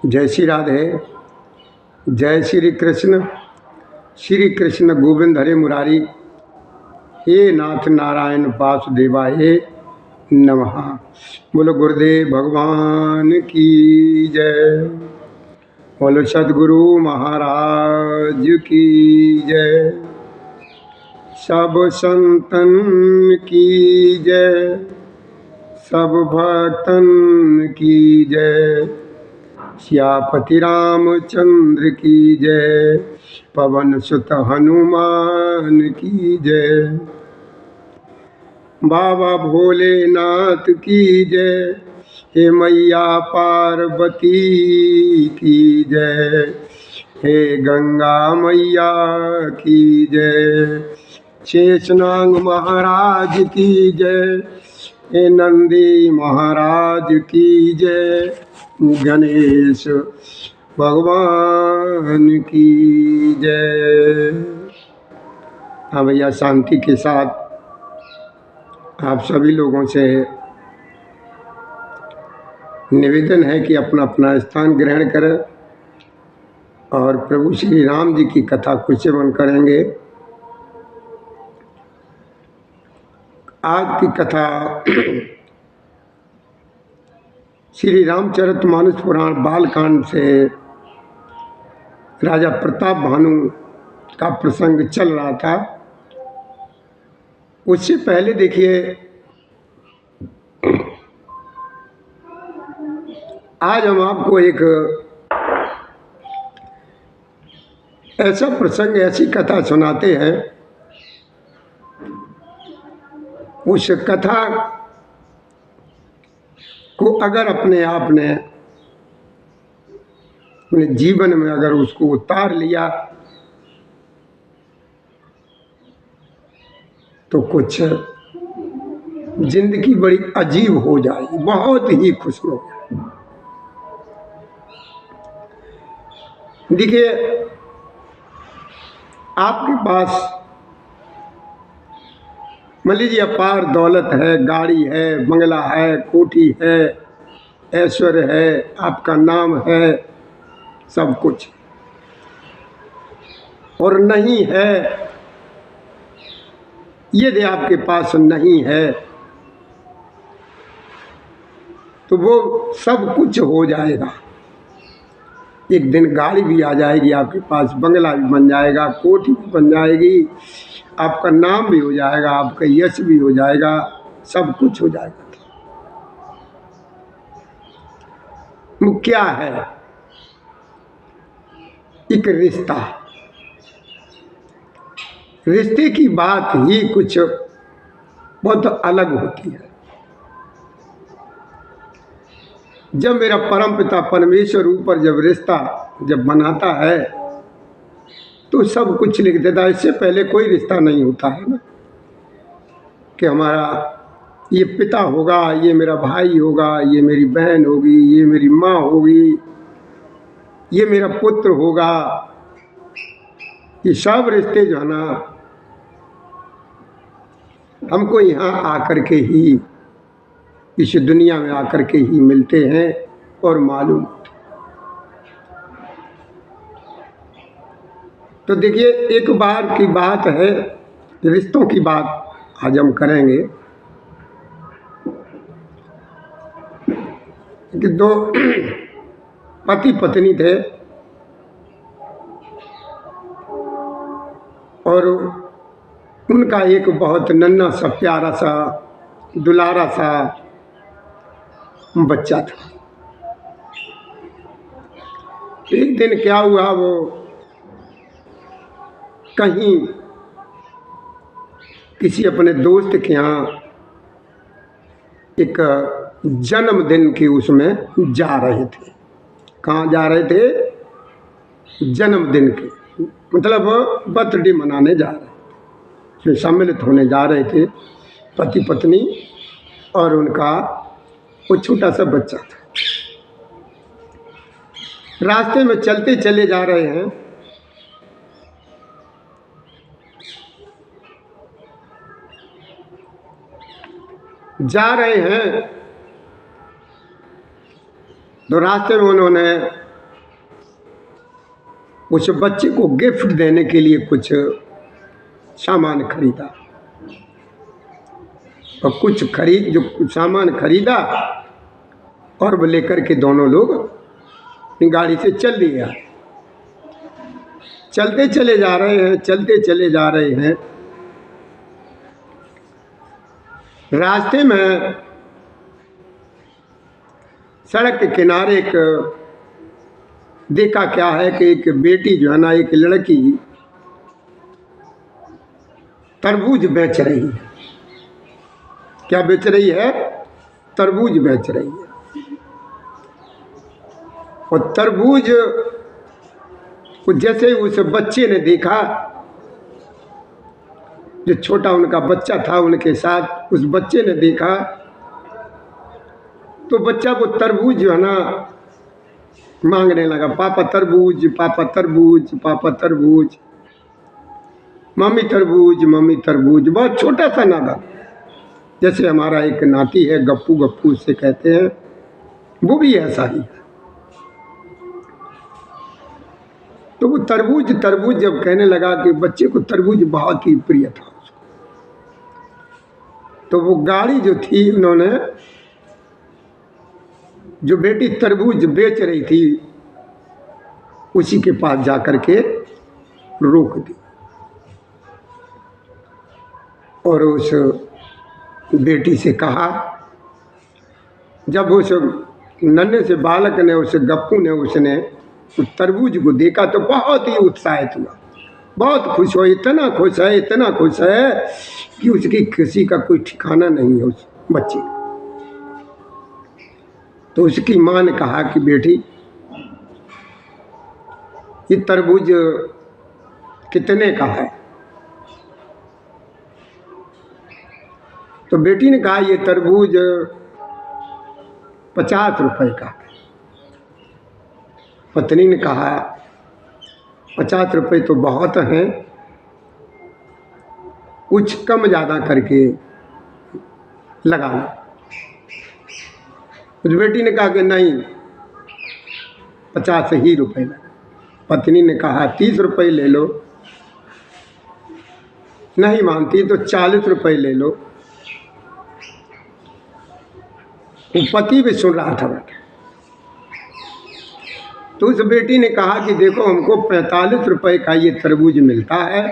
जय श्री राधे। जय श्री कृष्ण। श्री कृष्ण गोविंद हरे मुरारी। हे नाथ नारायण वासुदेवाय नमः। बोलो गुरुदेव भगवान की जय। बोलो सद्गुरु महाराज की जय। सब संतन की जय। सब भक्तन की जय। सियापति रामचंद्र की जय। पवन सुत हनुमान की जय। बाबा भोलेनाथ की जय। हे मैया पार्वती की जय। हे गंगा मैया की जय। शेषनाग महाराज की जय। हे नंदी महाराज की जय। गणेश भगवान की जय। हाँ भैया, शांति के साथ आप सभी लोगों से निवेदन है कि अपना अपना स्थान ग्रहण करें और प्रभु श्री राम जी की कथा कुछ सेवन करेंगे। आज की कथा श्री रामचरितमानस पुराण बालकांड से राजा प्रताप भानु का प्रसंग चल रहा था। उससे पहले देखिए, आज हम आपको एक ऐसा प्रसंग, ऐसी कथा सुनाते हैं। उस कथा को अगर अपने आप ने अपने जीवन में अगर उसको उतार लिया तो कुछ जिंदगी बड़ी अजीब हो जाएगी, बहुत ही खुश हो। देखिए, आपके पास मान लीजिए अपार दौलत है, गाड़ी है, बंगला है, कोठी है, ऐश्वर्य है, आपका नाम है, सब कुछ, और नहीं है, यदि आपके पास नहीं है तो वो सब कुछ हो जाएगा। एक दिन गाड़ी भी आ जाएगी आपके पास, बंगला भी बन जाएगा, कोठी भी बन जाएगी, आपका नाम भी हो जाएगा, आपका यश भी हो जाएगा, सब कुछ हो जाएगा। वो क्या है? एक रिश्ता। रिश्ते की बात ही कुछ बहुत अलग होती है। जब मेरा परमपिता परमेश्वर ऊपर जब रिश्ता जब बनाता है तो सब कुछ लिख देता है। इससे पहले कोई रिश्ता नहीं होता है ना, कि हमारा ये पिता होगा, ये मेरा भाई होगा, ये मेरी बहन होगी, ये मेरी माँ होगी, ये मेरा पुत्र होगा। ये सब रिश्ते जो है ना, हमको यहाँ आकर के ही, इस दुनिया में आकर के ही मिलते हैं और मालूम। तो देखिए, एक बार की बात है, रिश्तों की बात आज हम करेंगे कि दो पति पत्नी थे और उनका एक बहुत नन्हा सा प्यारा सा दुलारा सा बच्चा था। एक दिन क्या हुआ, वो कहीं किसी अपने दोस्त के यहाँ एक जन्मदिन के उसमें जा रहे थे। कहाँ जा रहे थे? जन्मदिन के, मतलब बर्थडे मनाने जा रहे थे, उसमें सम्मिलित होने जा रहे थे, पति पत्नी और उनका वो छोटा सा बच्चा था। रास्ते में चलते चले जा रहे हैं जा रहे हैं तो रास्ते में उन्होंने उस बच्चे को गिफ्ट देने के लिए कुछ सामान खरीदा, और कुछ जो सामान खरीदा और वो लेकर के दोनों लोग अपनी गाड़ी से चल दिया। चलते चले जा रहे हैं, चलते चले जा रहे हैं। रास्ते में सड़क के किनारे एक देखा क्या है कि एक बेटी जो है ना, एक लड़की तरबूज बेच रही है। क्या बेच रही है? तरबूज बेच रही है। और तरबूज को जैसे ही उस बच्चे ने देखा, जो छोटा उनका बच्चा था उनके साथ, उस बच्चे ने देखा तो बच्चा वो तरबूज जो है ना मांगने लगा, पापा तरबूज, पापा तरबूज, पापा तरबूज, मम्मी तरबूज, मम्मी तरबूज। बहुत छोटा सा नादा, जैसे हमारा एक नाती है गप्पू, गप्पू उससे कहते हैं, वो भी ऐसा ही है। तो वो तरबूज तरबूज जब कहने लगा कि बच्चे को तरबूज बहुत ही प्रिय था, तो वो गाड़ी जो थी उन्होंने, जो बेटी तरबूज बेच रही थी उसी के पास जाकर के रोक दी, और उस बेटी से कहा, जब उस नन्हे से बालक ने, उस गप्पू ने, उसने उस तरबूज को देखा तो बहुत ही उत्साहित हुआ, बहुत खुश हो, इतना खुश है, इतना खुश है कि उसकी खुशी का कोई ठिकाना नहीं है उस बच्चे का। तो उसकी माँ ने कहा कि बेटी ये तरबूज कितने का है? तो बेटी ने कहा ये तरबूज 50 रुपए का है। पत्नी ने कहा 50 रुपए तो बहुत हैं, कुछ कम ज़्यादा करके लगा लो। उस बेटी ने कहा कि नहीं, 50 ही रुपए लगा। पत्नी ने कहा 30 रुपए ले लो। नहीं मानती तो 40 रुपए ले लो। वो पति भी सुन रहा था बेटा। तो उस बेटी ने कहा कि देखो हमको 45 रुपए का ये तरबूज मिलता है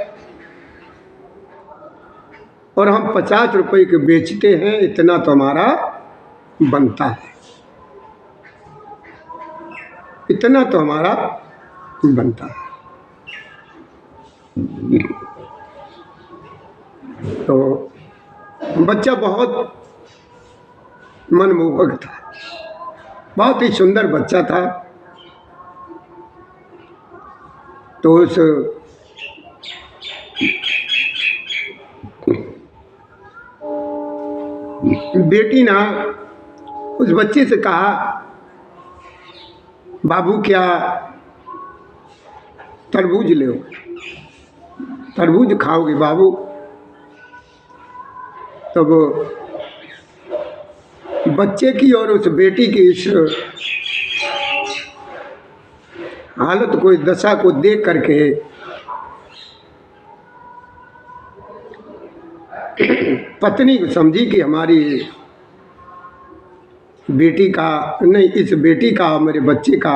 और हम 50 रुपए के बेचते हैं, इतना तो हमारा बनता है, इतना तो हमारा बनता है। तो बच्चा बहुत मनमोहक था, बहुत ही सुंदर बच्चा था। तो उस बेटी ना उस बच्चे से कहा, बाबू क्या तरबूज ले, तरबूज खाओगे बाबू? तो वो बच्चे की और उस बेटी की इस हालत को, इस दशा को देख करके पत्नी को समझी कि हमारी बेटी का नहीं, इस बेटी का, मेरे बच्चे का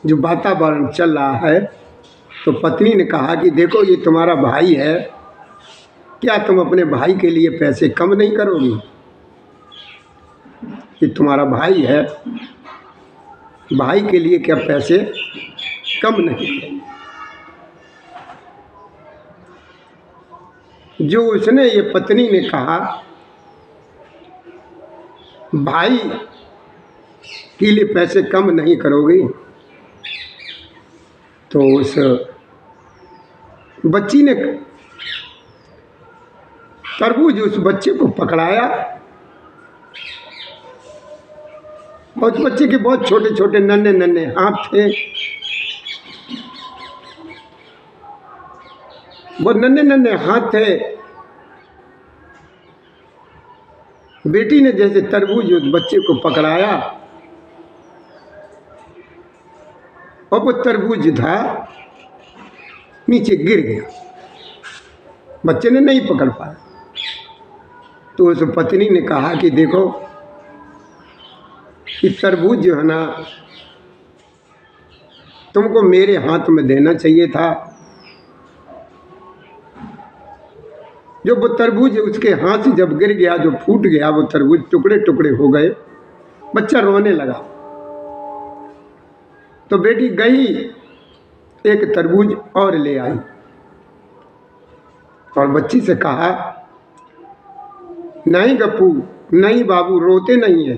जो वातावरण चल रहा है। तो पत्नी ने कहा कि देखो ये तुम्हारा भाई है, क्या तुम अपने भाई के लिए पैसे कम नहीं करोगी? ये तुम्हारा भाई है, भाई के लिए क्या पैसे कम नहीं करोगी? जो उसने, ये पत्नी ने कहा भाई के लिए पैसे कम नहीं करोगी, तो उस बच्ची ने तरबूज उस बच्चे को पकड़ाया। और उस बच्चे के बहुत छोटे छोटे नन्हे नन्हे हाथ थे, वो नन्हे नन्हे हाथ थे। बेटी ने जैसे तरबूज उस बच्चे को पकड़ाया और वो तरबूज था नीचे गिर गया, बच्चे ने नहीं पकड़ पाया। तो उस पत्नी ने कहा कि देखो कि तरबूज जो है ना तुमको मेरे हाथ में देना चाहिए था। जो वो तरबूज उसके हाथ से जब गिर गया, जो फूट गया, वो तरबूज टुकड़े टुकड़े हो गए, बच्चा रोने लगा। तो बेटी गई एक तरबूज और ले आई और बच्ची से कहा, नहीं गप्पू, नहीं बाबू, रोते नहीं है,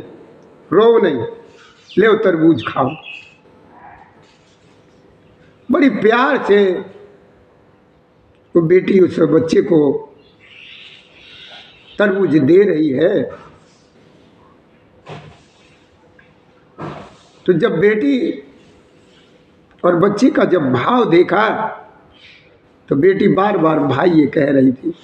रो नहीं, ले तरबूज खाओ। बड़ी प्यार से वो बेटी उस बच्चे को तरबूज दे रही है। तो जब बेटी और बच्ची का जब भाव देखा तो बेटी बार बार भाई ये कह रही थी।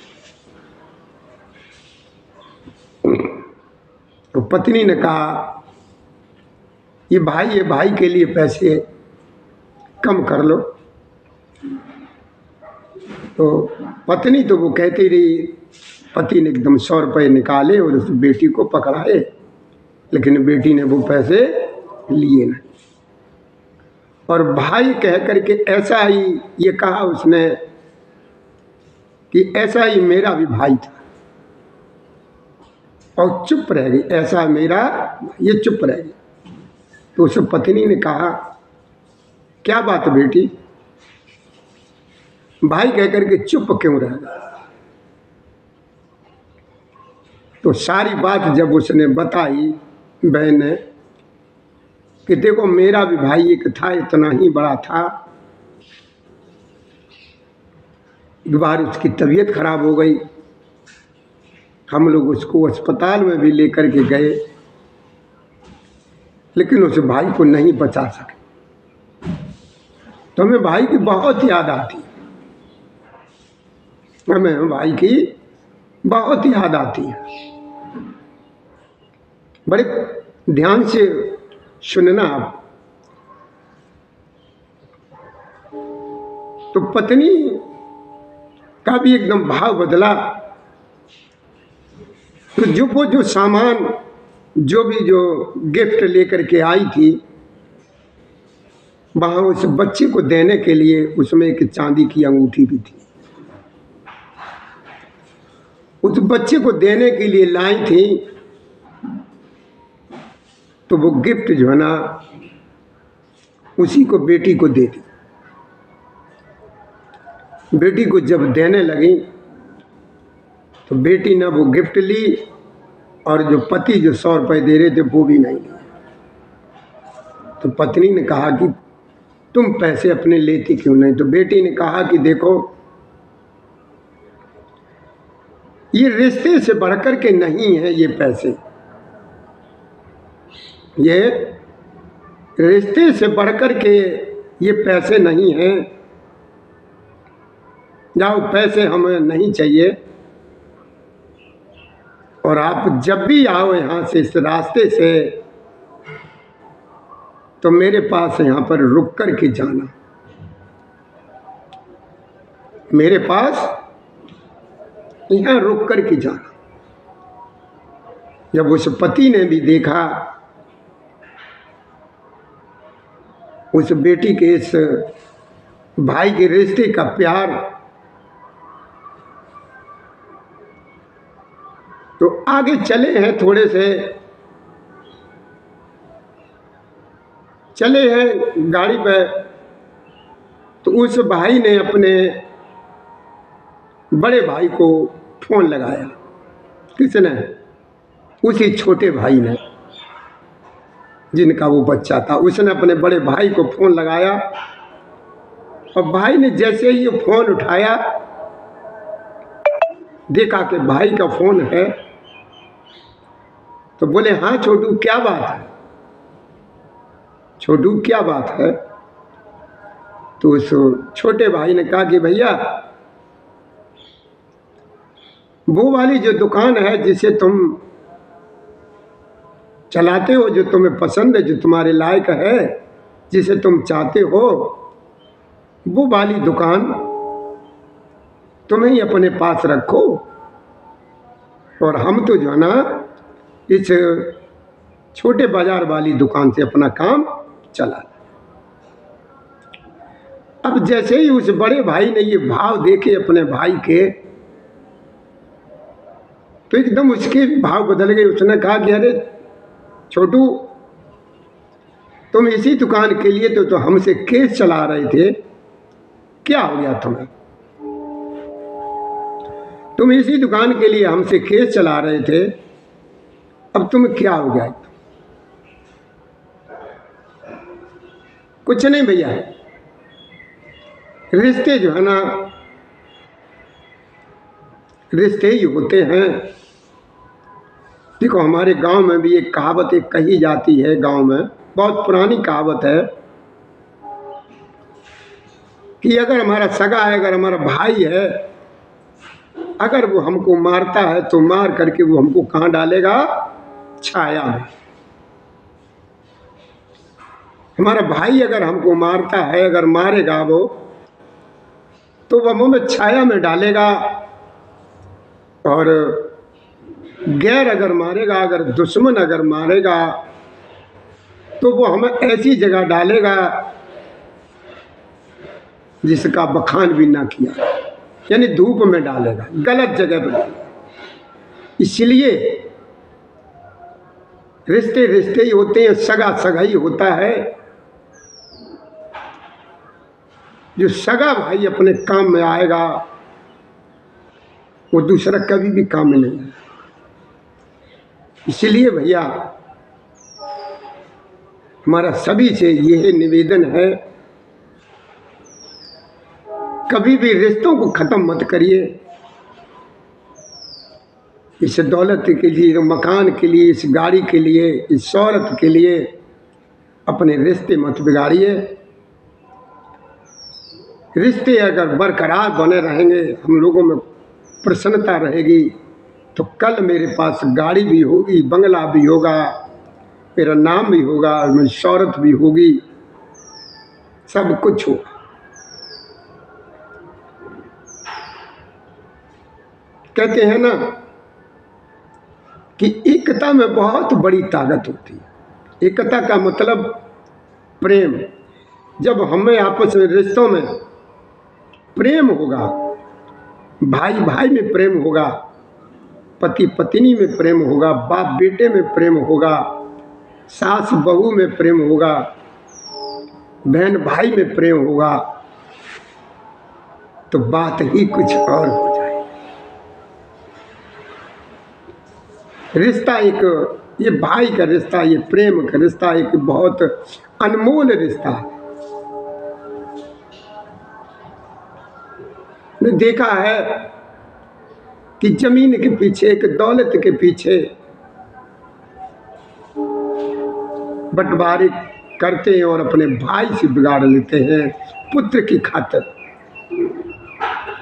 तो पत्नी ने कहा, ये भाई के लिए पैसे कम कर लो। तो पत्नी तो वो कहती रही, पति ने एकदम 100 रुपये निकाले और उस बेटी को पकड़ाए, लेकिन बेटी ने वो पैसे लिए नहीं। और भाई कह करके ऐसा ही ये कहा उसने कि ऐसा ही मेरा भी भाई था, और चुप रह गई, ऐसा मेरा, ये चुप रह गई। तो उस पत्नी ने कहा, क्या बात बेटी, भाई कह करके चुप क्यों रह गया? तो सारी बात जब उसने बताई बहन ने कि देखो मेरा भी भाई एक था, इतना ही बड़ा था, एक बार उसकी तबीयत खराब हो गई, हम लोग उसको अस्पताल में भी लेकर के गए, लेकिन उस भाई को नहीं बचा सके। तो हमें भाई की बहुत याद आती, हमें भाई की बहुत याद आती है। बड़े ध्यान से सुनना आप। तो पत्नी का भी एकदम भाव बदला। तो जो सामान, जो गिफ्ट लेकर के आई थी, वहाँ उस बच्चे को देने के लिए उसमें एक चांदी की अंगूठी भी थी। उस बच्चे को देने के लिए लाई थी। तो वो गिफ्ट जो है ना उसी को बेटी को दे दी। बेटी को जब देने लगी तो बेटी ने वो गिफ्ट ली, और जो पति जो 100 रुपये दे रहे थे वो भी नहीं लिए। तो पत्नी ने कहा कि तुम पैसे अपने लेती क्यों नहीं? तो बेटी ने कहा कि देखो, ये रिश्ते से बढ़कर के नहीं है, ये पैसे, ये रिश्ते से बढ़कर के ये पैसे नहीं हैं। जाओ, पैसे हमें नहीं चाहिए, और आप जब भी आओ यहाँ से, इस रास्ते से, तो मेरे पास यहाँ पर रुक कर के जाना, मेरे पास यहाँ रुक कर के जाना। जब उस पति ने भी देखा उस बेटी के इस भाई के रिश्ते का प्यार, तो आगे चले हैं, थोड़े से चले हैं गाड़ी पे। तो उस भाई ने अपने बड़े भाई को फोन लगाया। किसने? उसी छोटे भाई ने, जिनका वो बच्चा था। उसने अपने बड़े भाई को फोन लगाया, और भाई ने जैसे ही ये फोन उठाया, देखा कि भाई का फोन है, तो बोले, हाँ छोटू, क्या बात है? छोटू, क्या बात है? तो उस छोटे भाई ने कहा कि भैया, वो वाली जो दुकान है जिसे तुम चलाते हो जो तुम्हें पसंद है, जो तुम्हारे लायक है, जिसे तुम चाहते हो, वो वाली दुकान तुम्हें ही अपने पास रखो। और हम तो जो है ना इस छोटे बाजार वाली दुकान से अपना काम चला। अब जैसे ही उस बड़े भाई ने ये भाव देखे अपने भाई के, तो एकदम उसके भाव बदल गए। उसने कहा कि अरे छोटू, तुम इसी दुकान के लिए तो हमसे केस चला रहे थे, क्या हो गया तुम्हें? तुम इसी दुकान के लिए हमसे केस चला रहे थे, अब तुम्हें क्या हो गया? कुछ नहीं भैया, रिश्ते जो है ना, रिश्ते ही होते हैं। देखो हमारे गांव में भी एक कहावत एक कही जाती है, गांव में बहुत पुरानी कहावत है कि अगर हमारा सगा है, अगर हमारा भाई है, अगर वो हमको मारता है तो मार करके वो हमको कहाँ डालेगा? छाया में। हमारा भाई अगर हमको मारता है, अगर मारेगा वो, तो वह हमें छाया में डालेगा। और गैर अगर मारेगा, अगर दुश्मन अगर मारेगा, तो वो हमें ऐसी जगह डालेगा जिसका बखान भी ना किया, यानी धूप में डालेगा, गलत जगह पर डालेगा। इसलिए रिश्ते रिश्ते ही होते हैं, सगा सगा ही होता है। जो सगा भाई अपने काम में आएगा वो दूसरा कभी भी काम में नहीं है। इसलिए भैया हमारा सभी से यह निवेदन है, कभी भी रिश्तों को खत्म मत करिए। इस दौलत के लिए, मकान के लिए, इस गाड़ी के लिए, इस शौहरत के लिए अपने रिश्ते मत बिगाड़िए। रिश्ते अगर बरकरार बने रहेंगे, हम लोगों में प्रसन्नता रहेगी, तो कल मेरे पास गाड़ी भी होगी, बंगला भी होगा, मेरा नाम भी होगा, मेरी शौहरत भी होगी, सब कुछ होगा। कहते हैं ना कि एकता में बहुत बड़ी ताकत होती है। एकता का मतलब प्रेम। जब हमें आपस में रिश्तों में प्रेम होगा, भाई भाई में प्रेम होगा, पति पत्नी में प्रेम होगा, बाप बेटे में प्रेम होगा, सास बहू में प्रेम होगा, बहन भाई में प्रेम होगा, तो बात ही कुछ और हो जाए। रिश्ता एक, ये भाई का रिश्ता, ये प्रेम का रिश्ता एक बहुत अनमोल रिश्ता है। ने देखा है कि जमीन के पीछे, एक दौलत के पीछे बंटवारे करते हैं और अपने भाई से बिगाड़ लेते हैं। पुत्र की खातिर,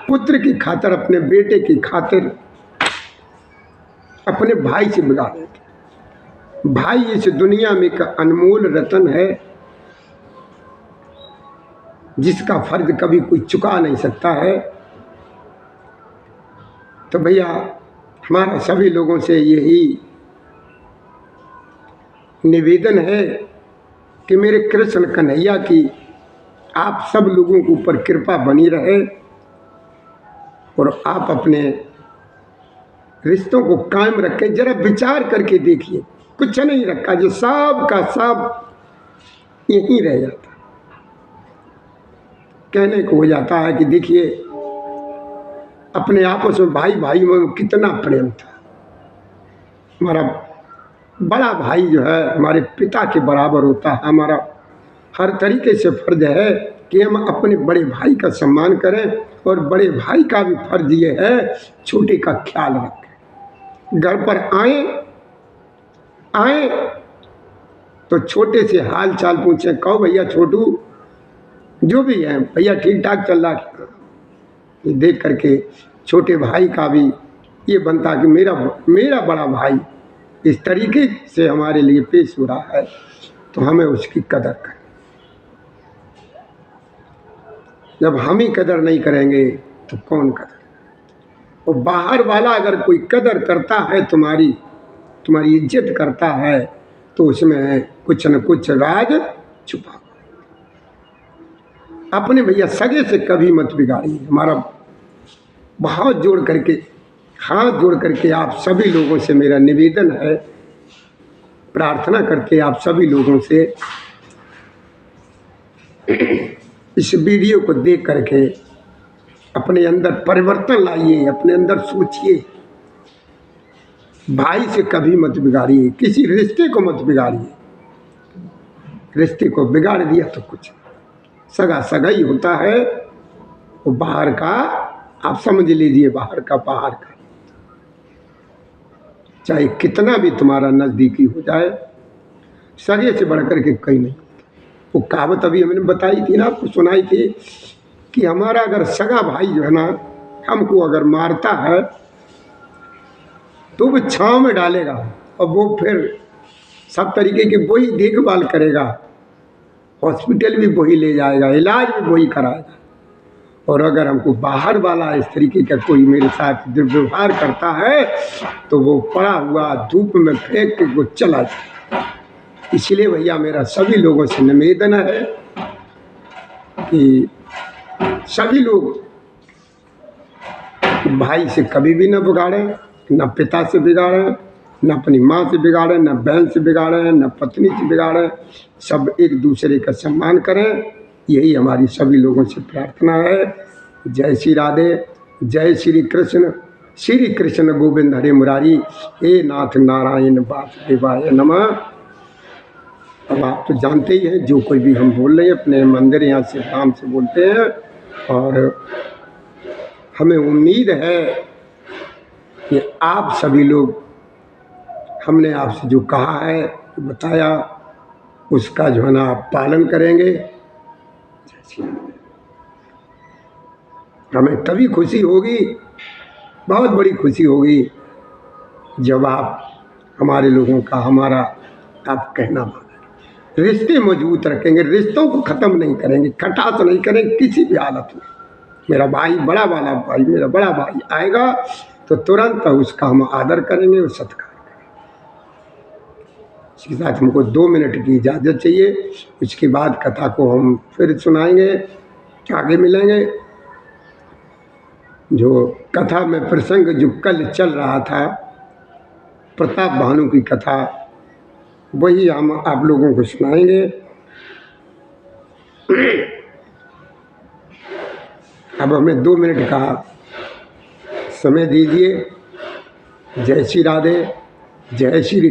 पुत्र की खातिर, अपने बेटे की खातिर अपने भाई से बिगाड़ लेते हैं। भाई इस दुनिया में एक अनमोल रतन है जिसका फर्ज कभी कोई चुका नहीं सकता है। तो भैया हमारा सभी लोगों से यही निवेदन है कि मेरे कृष्ण कन्हैया की आप सब लोगों के ऊपर कृपा बनी रहे और आप अपने रिश्तों को कायम रखें। जरा विचार करके देखिए, कुछ नहीं रखा, जो सब का सब यहीं रह जाता। कहने को हो जाता है कि देखिए अपने आपस में भाई भाई में कितना प्रेम था। हमारा बड़ा भाई जो है हमारे पिता के बराबर होता है। हमारा हर तरीके से फर्ज है कि हम अपने बड़े भाई का सम्मान करें और बड़े भाई का भी फर्ज ये है छोटे का ख्याल रखें। घर पर आए तो छोटे से हाल चाल पूछें, कहो भैया छोटू, जो भी है भैया ठीक ठाक चल रहा है। ये देख करके छोटे भाई का भी ये बनता कि मेरा बड़ा भाई इस तरीके से हमारे लिए पेश हो रहा है, तो हमें उसकी कदर करें। जब हम ही कदर नहीं करेंगे तो कौन कदर? और बाहर वाला अगर कोई कदर करता है, तुम्हारी इज्जत करता है, तो उसमें कुछ न कुछ राज छुपा। अपने भैया सगे से कभी मत बिगाड़िए। हमारा बहुत हाथ जोड़ करके आप सभी लोगों से मेरा निवेदन है, प्रार्थना करके आप सभी लोगों से इस वीडियो को देख करके अपने अंदर परिवर्तन लाइए, अपने अंदर सोचिए। भाई से कभी मत बिगाड़िए, किसी रिश्ते को मत बिगाड़िए। रिश्ते को बिगाड़ दिया तो कुछ सगा सगा ही होता है, वो बाहर का आप समझ लीजिए, बाहर का बाहर का। चाहे कितना भी तुम्हारा नज़दीकी हो जाए, सगे से बढ़कर के कहीं नहीं। वो कहावत अभी हमने बताई थी ना, आपको सुनाई थी कि हमारा अगर सगा भाई जो है ना, हमको अगर मारता है तो वो छांव में डालेगा, और वो फिर सब तरीके की वही देखभाल करेगा, हॉस्पिटल भी वही ले जाएगा, इलाज भी वही कराएगा। और अगर हमको बाहर वाला इस तरीके का कोई मेरे साथ दुर्व्यवहार करता है, तो वो पड़ा हुआ धूप में फेंक के वो चला जाए। इसलिए भैया मेरा सभी लोगों से निवेदन है कि सभी लोग भाई से कभी भी न बिगाड़ें, न पिता से बिगाड़ें, न अपनी माँ से बिगाड़ें, न बहन से बिगाड़ें, न पत्नी से बिगाड़ें। सब एक दूसरे का सम्मान करें, यही हमारी सभी लोगों से प्रार्थना है। जय श्री राधे, जय श्री कृष्ण गोविंद हरे मुरारी, हे नाथ नारायण वासुदेवाय नमः। अब आप तो जानते ही हैं, जो कोई भी हम बोल रहे हैं अपने मंदिर यहाँ से नाम से बोलते हैं, और हमें उम्मीद है कि आप सभी लोग, हमने आपसे जो कहा है, बताया, उसका जो है ना आप पालन करेंगे। हमें तभी खुशी होगी, बहुत बड़ी खुशी होगी, जब आप हमारे लोगों का हमारा आप कहना मानें। रिश्ते मजबूत रखेंगे, रिश्तों को ख़त्म नहीं करेंगे, खटास नहीं करेंगे किसी भी हालत में। मेरा भाई, बड़ा वाला भाई, मेरा बड़ा भाई आएगा तो तुरंत उसका हम आदर करेंगे और सत्कार करेंगे। इसके साथ हमको 2 मिनट की इजाज़त चाहिए, उसके बाद कथा को हम फिर सुनाएंगे, आगे मिलेंगे। जो कथा में प्रसंग जो कल चल रहा था, प्रताप भानु की कथा, वही हम आप लोगों को सुनाएंगे। अब हमें 2 मिनट का समय दीजिए। जय श्री राधे, जय श्री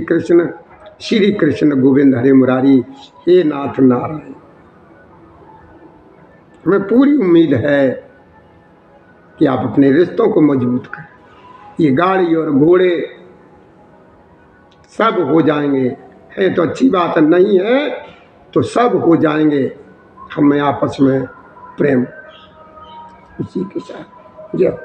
कृष्ण गोविंद हरे मुरारी, हे नाथ नारायण। हमें पूरी उम्मीद है कि आप अपने रिश्तों को मजबूत करें। ये गाड़ी और घोड़े सब हो जाएंगे, है तो अच्छी बात, नहीं है तो सब हो जाएंगे। हमें आपस में प्रेम, इसी के साथ जय।